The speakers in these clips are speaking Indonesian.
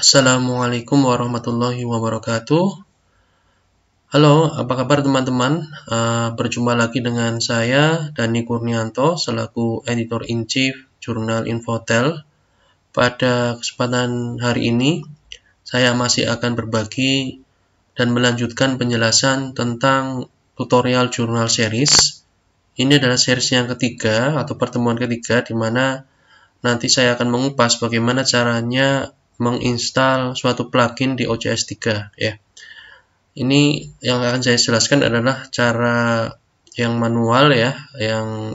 Assalamualaikum warahmatullahi wabarakatuh. Halo, apa kabar teman-teman? Berjumpa lagi dengan saya, Dani Kurnianto, selaku Editor-in-Chief Jurnal Infotel. Pada kesempatan hari ini, saya masih akan berbagi dan melanjutkan penjelasan tentang tutorial jurnal series. Ini adalah series yang ketiga atau pertemuan ketiga di mana nanti saya akan mengupas bagaimana caranya menginstal suatu plugin di OJS 3 ya. Ini yang akan saya jelaskan adalah cara yang manual ya, yang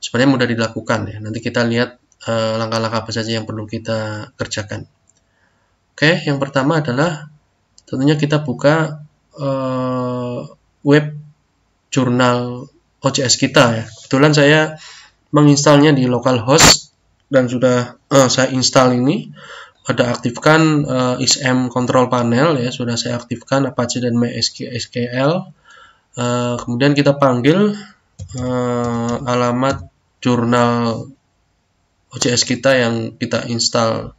sebenarnya mudah dilakukan ya. Nanti kita lihat langkah-langkah apa saja yang perlu kita kerjakan. Oke, yang pertama adalah tentunya kita buka web jurnal OJS kita ya. Kebetulan saya menginstalnya di localhost dan sudah saya install ini. Ada aktifkan XAMPP control panel ya, sudah saya aktifkan Apache dan MySQL. Kemudian kita panggil alamat jurnal OJS kita yang kita install.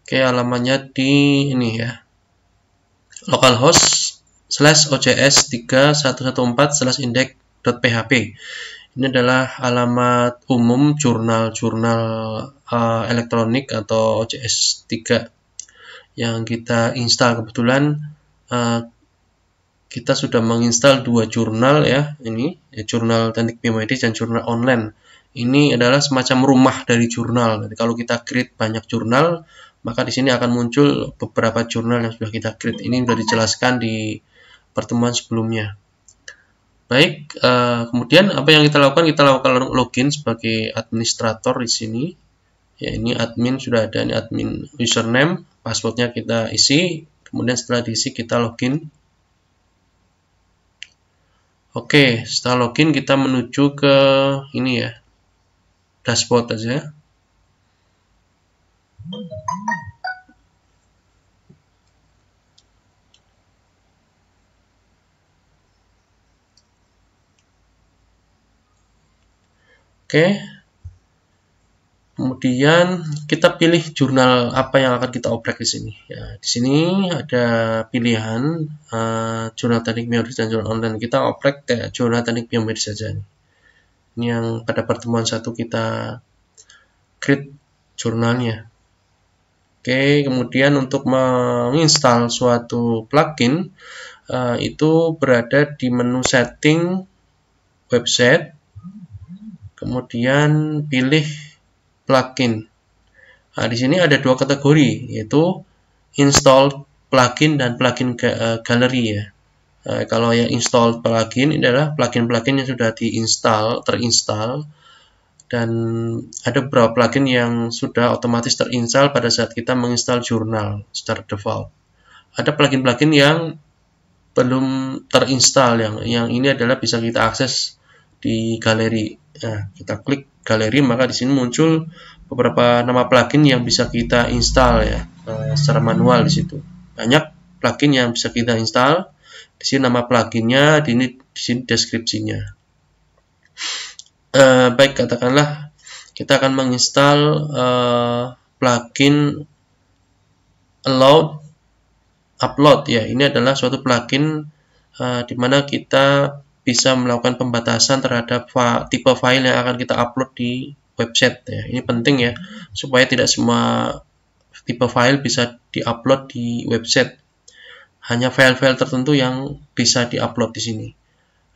Oke, alamatnya di ini ya, localhost /OJS3114/index.php. Ini adalah alamat umum jurnal-jurnal elektronik atau OJS 3 yang kita install. Kebetulan kita sudah menginstal dua jurnal ya, ini ya, jurnal teknik biomedis dan jurnal online. Ini adalah semacam rumah dari jurnal. Jadi kalau kita create banyak jurnal, maka di sini akan muncul beberapa jurnal yang sudah kita create. Ini sudah dijelaskan di pertemuan sebelumnya. Baik, kemudian apa yang kita lakukan? Kita lakukan login sebagai administrator di sini. Ya, ini admin sudah ada, ini admin username, passwordnya kita isi. Kemudian setelah diisi kita login. Oke, setelah login kita menuju ke ini ya, dashboard aja. Oke, kemudian kita pilih jurnal apa yang akan kita oprek di sini. Ya, di sini ada pilihan jurnal teknik biomedis dan jurnal online. Kita oprek jurnal teknik biomedis saja. Ini yang pada pertemuan 1 kita create jurnalnya. Oke, kemudian untuk menginstal suatu plugin itu berada di menu setting website. Kemudian pilih plugin. Nah, di sini ada dua kategori, yaitu install plugin dan plugin gallery ya. Kalau yang install plugin ini adalah plugin-plugin yang sudah terinstall, dan ada beberapa plugin yang sudah otomatis terinstall pada saat kita menginstal jurnal secara default. Ada plugin-plugin yang belum terinstall, yang ini adalah bisa kita akses di galeri. Nah, kita klik galeri, maka di sini muncul beberapa nama plugin yang bisa kita install ya, secara manual. Di situ banyak plugin yang bisa kita install. Di sini nama pluginnya, di sini deskripsinya. Baik, katakanlah kita akan menginstal plugin allow upload ya. Ini adalah suatu plugin di mana kita bisa melakukan pembatasan terhadap tipe file yang akan kita upload di website ya. Ini penting ya, supaya tidak semua tipe file bisa diupload di website. Hanya file-file tertentu yang bisa diupload di sini.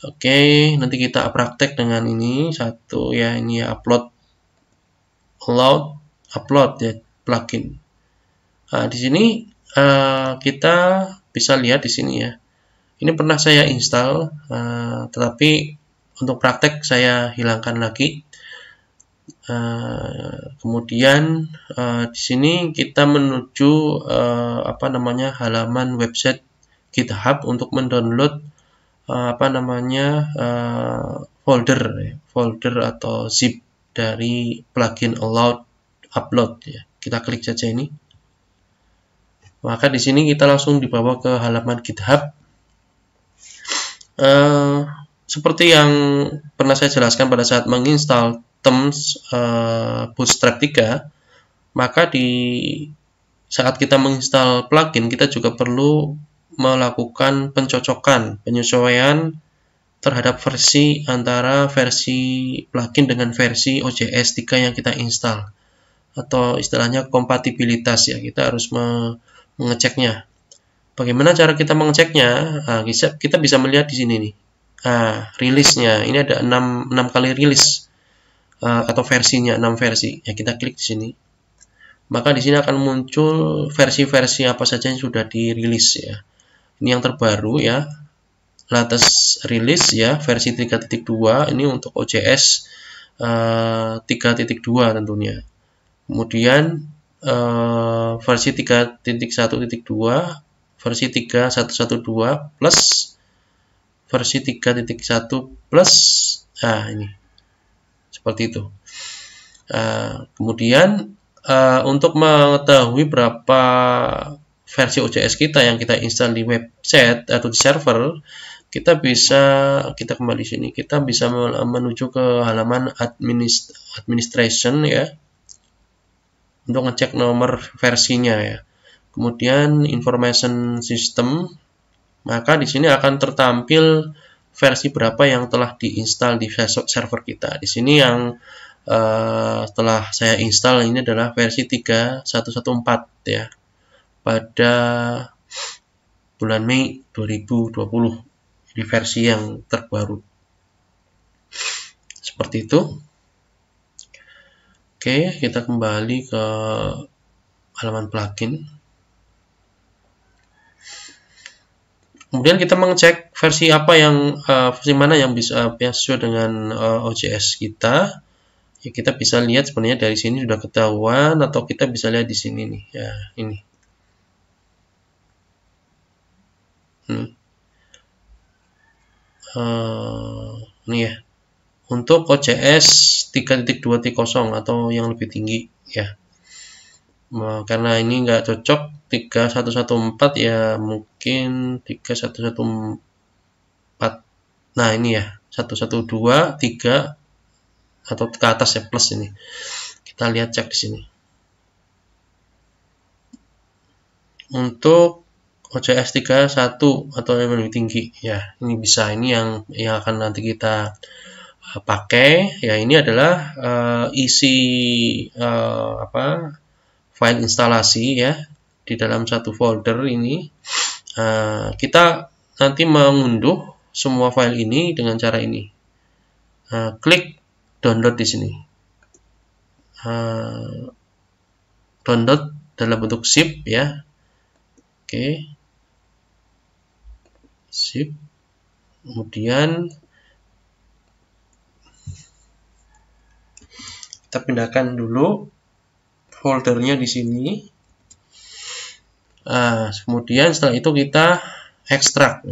Oke, nanti kita praktek dengan ini satu ya, ini ya, upload ya plugin. Nah, di sini kita bisa lihat di sini ya. Ini pernah saya install, tetapi untuk praktek saya hilangkan lagi. Kemudian di sini kita menuju halaman website GitHub untuk mendownload folder atau zip dari plugin allow upload ya. Kita klik saja ini. Maka di sini kita langsung dibawa ke halaman GitHub. Seperti yang pernah saya jelaskan pada saat menginstal Bootstrap 3, maka di saat kita menginstal plugin, kita juga perlu melakukan pencocokan, penyesuaian terhadap versi antara versi plugin dengan versi OJS 3 yang kita install, atau istilahnya kompatibilitas ya. Kita harus mengeceknya. Bagaimana cara kita mengeceknya? Nah, kita bisa melihat di sini nih. Rilisnya. Ini ada 6 kali rilis atau versinya, 6 versi. Ya, kita klik di sini. Maka di sini akan muncul versi-versi apa saja yang sudah dirilis ya. Ini yang terbaru ya. Latest release ya, versi 3.2. Ini untuk OJS 3.2 tentunya. Kemudian versi 3.1.2, versi 3.1.1.2 plus versi 3.1 plus, ini seperti itu. Kemudian untuk mengetahui berapa versi OJS kita yang kita install di website atau di server, kita kembali sini, kita bisa menuju ke halaman administration ya, untuk ngecek nomor versinya ya. Kemudian information system, maka di sini akan tertampil versi berapa yang telah diinstal di server kita. Di sini yang setelah saya install ini adalah versi 3.1.1.4 ya, pada bulan Mei 2020. Ini versi yang terbaru. Seperti itu. Oke, kita kembali ke halaman plugin. Kemudian kita mengecek versi apa versi mana yang bisa sesuai dengan OJS kita. Ya, kita bisa lihat sebenarnya dari sini sudah ketahuan, atau kita bisa lihat di sini nih. Ya, ini. Ini ya. Untuk OJS 3.2.0 atau yang lebih tinggi ya. Karena ini nggak cocok 3.1.1.4 ya, mungkin 3.1.1.4. Nah, ini ya, 1.1.2, 3 atau ke atas ya, plus ini. Kita lihat, cek di sini. Untuk OJS 3.1 atau yang lebih tinggi ya, ini bisa, ini yang akan nanti kita pakai ya. Ini adalah isi file instalasi ya, di dalam satu folder ini. Kita nanti mengunduh semua file ini dengan cara ini. Klik download di sini. Download dalam bentuk zip ya. Oke. Zip. Kemudian kita pindahkan dulu foldernya di sini. Kemudian setelah itu kita ekstrak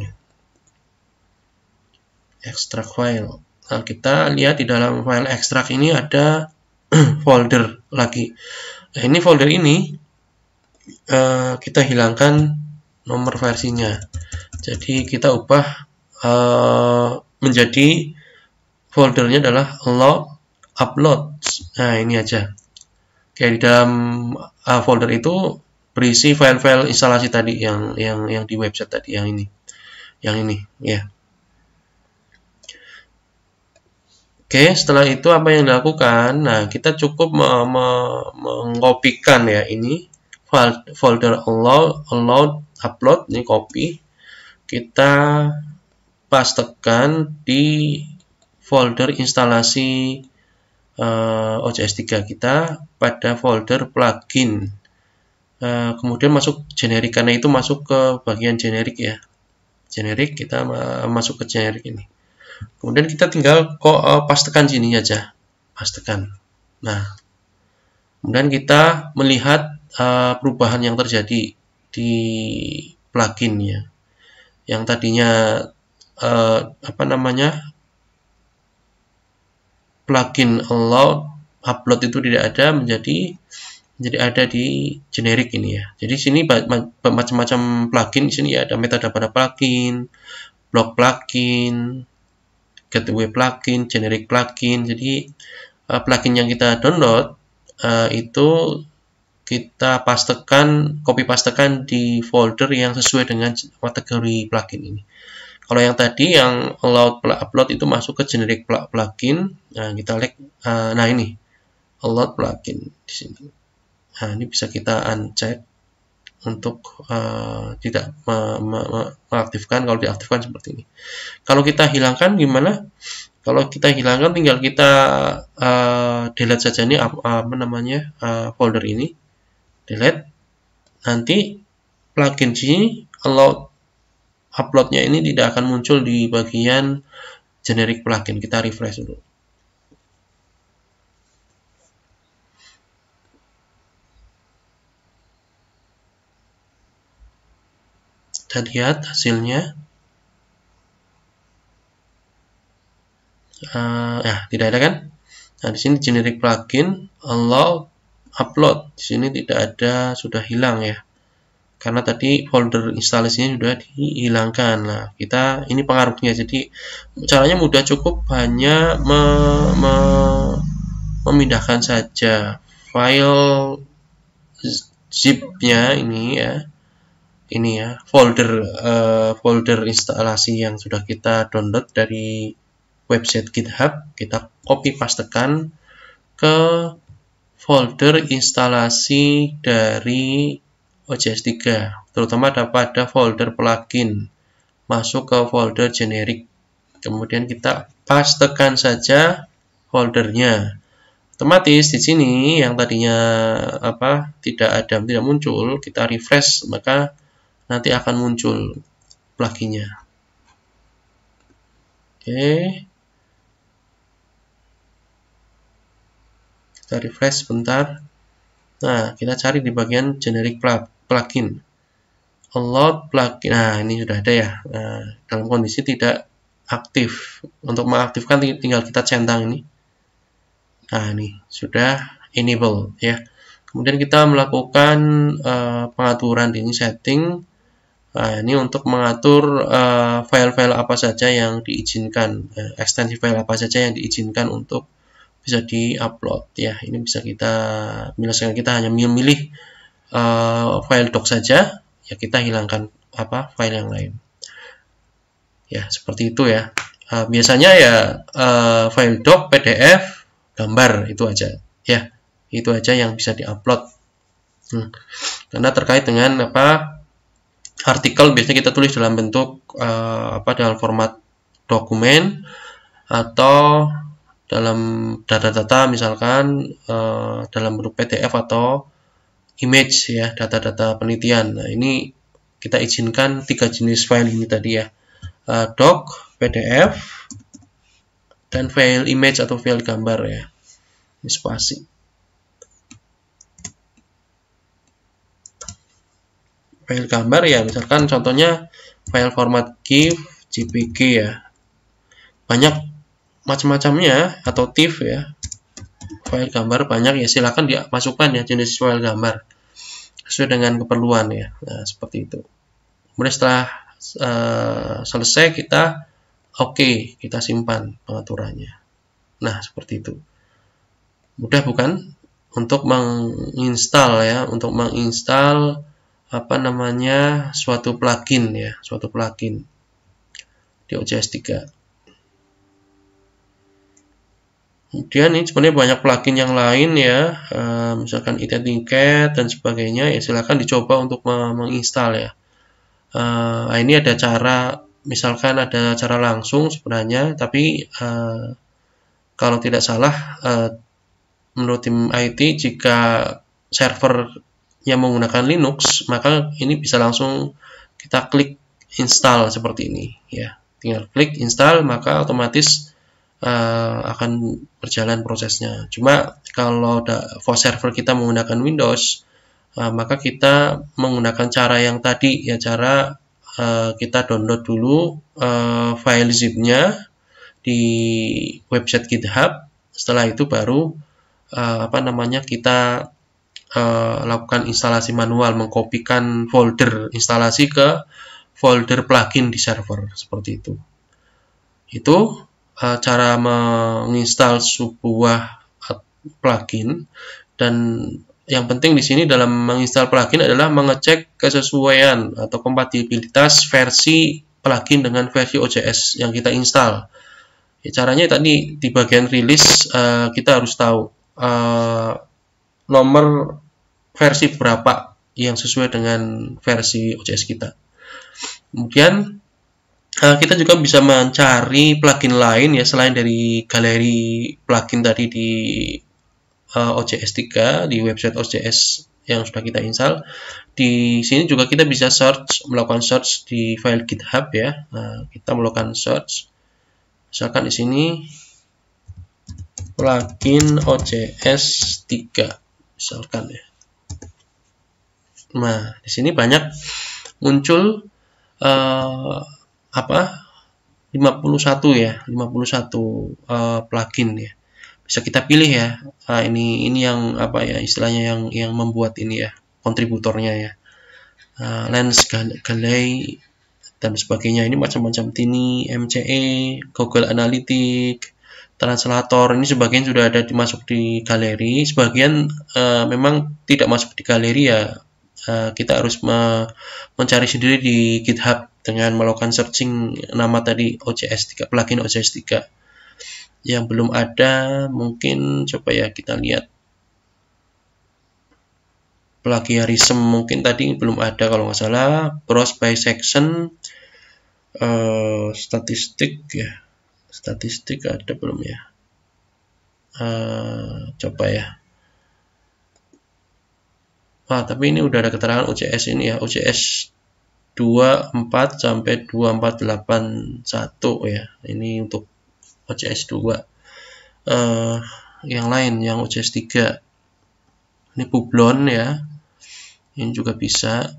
file. Nah, kita lihat di dalam file ekstrak ini ada folder lagi. Nah, ini folder ini kita hilangkan nomor versinya. Jadi kita ubah menjadi foldernya adalah upload. Nah, ini aja. Oke, di dalam folder itu berisi file-file instalasi tadi yang di website tadi, yang ini ya. Oke, setelah itu apa yang dilakukan? Nah, kita cukup mengkopikan ya, ini folder upload, ini copy. Kita pastekan di folder instalasi OJS 3 kita pada folder plugin. Kemudian masuk generik, karena itu masuk ke bagian generik ya. Generik, kita masuk ke generik ini. Kemudian kita tinggal pastekan sini aja, pastekan. Nah, kemudian kita melihat perubahan yang terjadi di plugin ya. Yang tadinya plugin upload itu tidak ada, menjadi ada di generik ini ya. Jadi sini macam-macam plugin di sini ya, ada metadata plugin, blog plugin, gateway plugin, generic plugin. Jadi plugin yang kita download itu kita copy pastekan di folder yang sesuai dengan kategori plugin ini. Kalau yang tadi yang allowed upload itu masuk ke generic plugin. Nah, kita lihat, nah ini allowed plugin di sini. Nah, ini bisa kita uncheck untuk tidak mengaktifkan. Kalau diaktifkan seperti ini. Kalau kita hilangkan gimana? Kalau kita hilangkan, tinggal kita delete saja nih folder ini, delete. Nanti plugin sini allowed uploadnya ini tidak akan muncul di bagian generic plugin. Kita refresh dulu. Kita lihat hasilnya. Ya, tidak ada kan? Nah, di sini generic plugin allow upload. Di sini tidak ada, sudah hilang ya. Karena tadi folder instalasinya sudah dihilangkan. Nah, kita ini pengaruhnya. Jadi caranya mudah, cukup hanya memindahkan saja file zip-nya ini ya. Ini ya, folder instalasi yang sudah kita download dari website GitHub, kita copy pastekan ke folder instalasi dari OJS 3, terutama pada folder plugin, masuk ke folder generic, kemudian kita pastekan saja foldernya. Otomatis di sini yang tadinya tidak muncul, kita refresh, maka nanti akan muncul pluginnya. Oke. Kita refresh sebentar. Nah, kita cari di bagian generic plugin. Allowed plugin. Nah, ini sudah ada ya. Nah, dalam kondisi tidak aktif. Untuk mengaktifkan tinggal kita centang ini. Nah, ini sudah enable ya. Kemudian kita melakukan pengaturan di ini setting. Nah, ini untuk mengatur file-file apa saja yang diizinkan, ekstensi file apa saja yang diizinkan untuk bisa di-upload ya. Ini bisa kita, misalkan kita hanya memilih file doc saja, ya kita hilangkan file yang lain. Ya, seperti itu ya. Biasanya ya file doc, PDF, gambar itu aja ya. Itu aja yang bisa di-upload. Karena terkait dengan artikel biasanya kita tulis dalam bentuk dalam format dokumen atau dalam data-data, misalkan dalam bentuk PDF atau image ya, data-data penelitian. Nah, ini kita izinkan 3 jenis file ini tadi ya, doc, PDF, dan file image atau file gambar ya. Ini spasi. File gambar ya, misalkan contohnya file format GIF, JPG ya. Banyak macam-macamnya, atau TIFF ya. File gambar banyak ya, silahkan dimasukkan ya jenis file gambar sesuai dengan keperluan ya. Nah, seperti itu. Kemudian setelah selesai kita kita simpan pengaturannya. Nah, seperti itu. Mudah bukan untuk menginstal ya, untuk menginstal suatu plugin ya, di OJS 3. Kemudian ini sebenarnya banyak plugin yang lain ya, misalkan Itiket dan sebagainya ya, silahkan dicoba untuk menginstal ya. Nah, ini ada cara, misalkan ada cara langsung sebenarnya, tapi kalau tidak salah menurut tim IT, jika servernya menggunakan Linux, maka ini bisa langsung kita klik install seperti ini ya. Tinggal klik install, maka otomatis akan berjalan prosesnya. Cuma kalau server kita menggunakan Windows, maka kita menggunakan cara yang tadi ya, cara kita download dulu file zip-nya di website GitHub. Setelah itu baru kita lakukan instalasi manual, mengkopikan folder instalasi ke folder plugin di server, seperti itu. Itu cara menginstal sebuah plugin, dan Yang penting di sini dalam menginstal plugin adalah mengecek kesesuaian atau kompatibilitas versi plugin dengan versi OJS yang kita install. Caranya tadi di bagian rilis kita harus tahu nomor versi berapa yang sesuai dengan versi OJS kita. Kemudian kita juga bisa mencari plugin lain ya selain dari galeri plugin tadi di OJS 3 di website OJS yang sudah kita install. Di sini juga kita bisa melakukan search di file GitHub ya. Nah, kita melakukan search. Misalkan di sini plugin OJS 3 misalkan ya. Nah, di sini banyak muncul 51 ya, 51 plugin ya. Bisa kita pilih ya. Ini yang apa ya istilahnya yang membuat ini ya, kontributornya ya. Lens Gallery dan sebagainya, ini macam-macam, Tiny, MCE, Google Analytics, Translator, ini sebagian sudah ada masuk di galeri, sebagian memang tidak masuk di galeri ya. Kita harus mencari sendiri di GitHub dengan melakukan searching nama tadi OJS 3, plugin OJS 3. Yang belum ada mungkin coba ya kita lihat. Plagiarism mungkin tadi belum ada kalau nggak salah. Browse by section, statistik ya, statistik ada belum ya? Coba ya. Tapi ini udah ada keterangan OJS ini ya, OJS 24 sampai 2481 ya. Ini untuk OJS 2. Yang lain yang OJS 3 ini Publon ya, ini juga bisa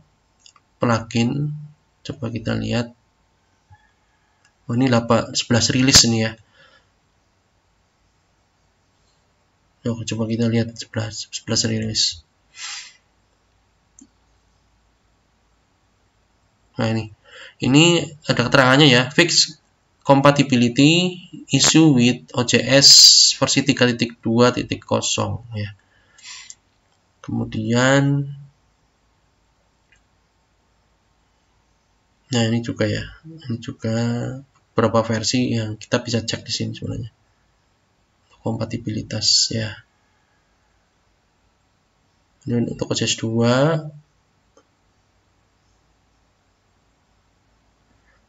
plugin. Coba kita lihat. Ini 11 rilis ini ya. Coba kita lihat 11 rilis. Nah ini ada keterangannya ya, fix compatibility issue with OJS versi 3.2.0 ya. Kemudian nah ini juga ya, ini juga beberapa versi yang kita bisa cek di sini sebenarnya kompatibilitas ya. Ini untuk OJS 2.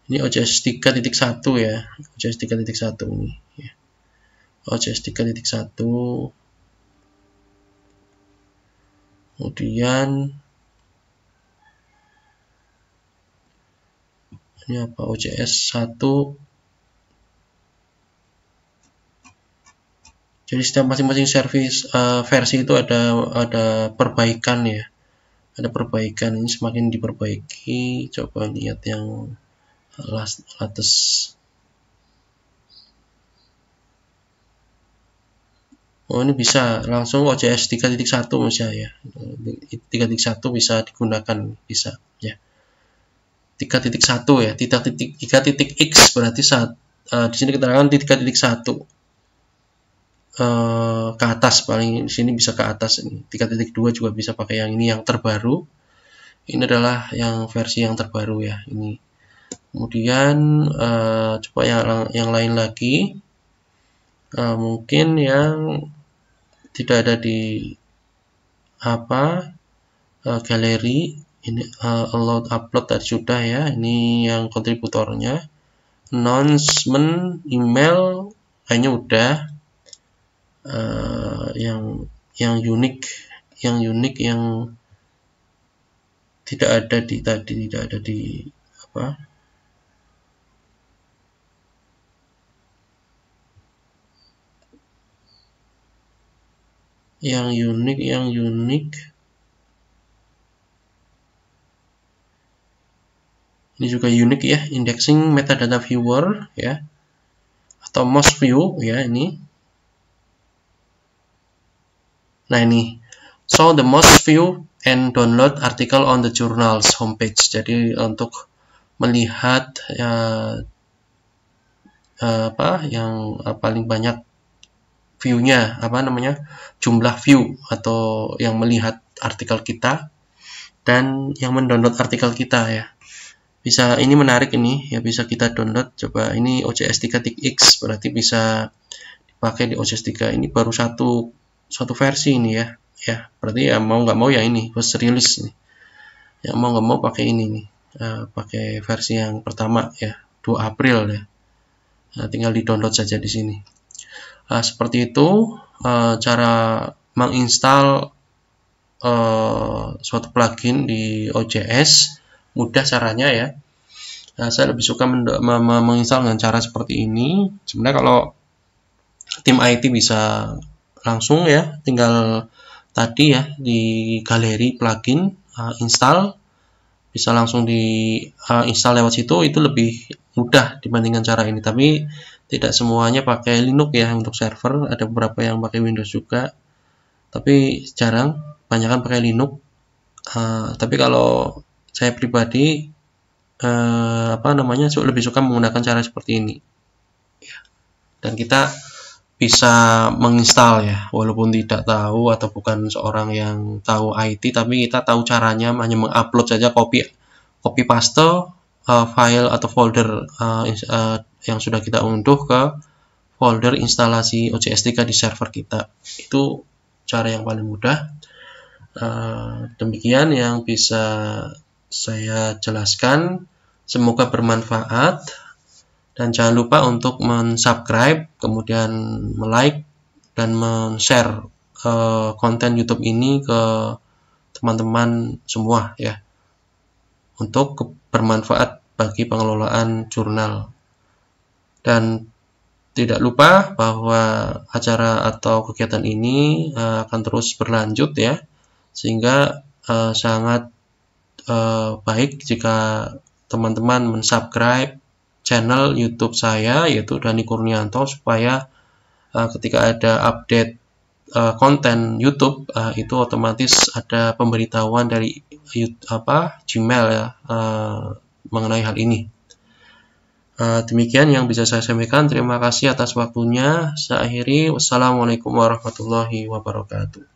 Ini OJS 3.1 ya, OJS 3.1 ini ya. OJS 3.1. Kemudian ini apa, OJS 1. Jadi setiap masing-masing service versi itu ada perbaikan ya, ada perbaikan. Ini semakin diperbaiki. Coba lihat yang latest. Ini bisa langsung OJS 3.1 misalnya ya. 3.1 bisa digunakan, bisa ya. 3.1 ya, 3.x berarti di sini keterangan 3.1 ke atas, paling di sini bisa ke atas. Ini 3.2 juga bisa pakai yang ini, yang terbaru. Ini adalah yang versi yang terbaru ya ini. Kemudian coba yang lain lagi, mungkin yang tidak ada di galeri. Ini allowed upload tadi sudah ya, ini yang kontributornya. Announcement email kayaknya udah. Yang unik yang tidak ada di tadi, tidak ada di yang unik ini juga unik ya, indexing metadata viewer ya, atau most view ya ini. Nah ini show the most view and download article on the journals homepage. Jadi untuk melihat yang paling banyak view-nya, jumlah view atau yang melihat artikel kita dan yang mendownload artikel kita ya. Bisa, ini menarik ini ya, bisa kita download. Coba ini OJS 3.x, berarti bisa dipakai di OJS 3. Ini baru satu versi ini ya. Ya, berarti ya mau nggak mau ya ini first release nih. Ya mau nggak mau pakai ini nih. Pakai versi yang pertama ya, 2 April ya. Nah, tinggal di-download saja di sini. Seperti itu cara menginstal suatu plugin di OJS. Mudah caranya ya. Saya lebih suka menginstal dengan cara seperti ini. Sebenarnya kalau tim IT bisa langsung ya, tinggal tadi ya di galeri plugin install, bisa langsung di install lewat situ. Itu lebih mudah dibandingkan cara ini. Tapi tidak semuanya pakai Linux ya untuk server. Ada beberapa yang pakai Windows juga, tapi jarang, banyak kan pakai Linux. Tapi kalau saya pribadi lebih suka menggunakan cara seperti ini ya. Dan kita bisa menginstal ya, walaupun tidak tahu atau bukan seorang yang tahu IT, tapi kita tahu caranya, hanya mengupload saja, copy paste file atau folder yang sudah kita unduh ke folder instalasi OJS 3 di server kita. Itu cara yang paling mudah. Demikian yang bisa saya jelaskan, semoga bermanfaat, dan jangan lupa untuk mensubscribe, kemudian like dan men-share konten YouTube ini ke teman-teman semua ya, untuk bermanfaat bagi pengelolaan jurnal. Dan tidak lupa bahwa acara atau kegiatan ini akan terus berlanjut ya, sehingga sangat baik jika teman-teman mensubscribe channel YouTube saya, yaitu Dani Kurnianto, supaya ketika ada update konten YouTube itu otomatis ada pemberitahuan dari Gmail ya mengenai hal ini. Demikian yang bisa saya sampaikan. Terima kasih atas waktunya. Saya akhiri. Wassalamualaikum warahmatullahi wabarakatuh.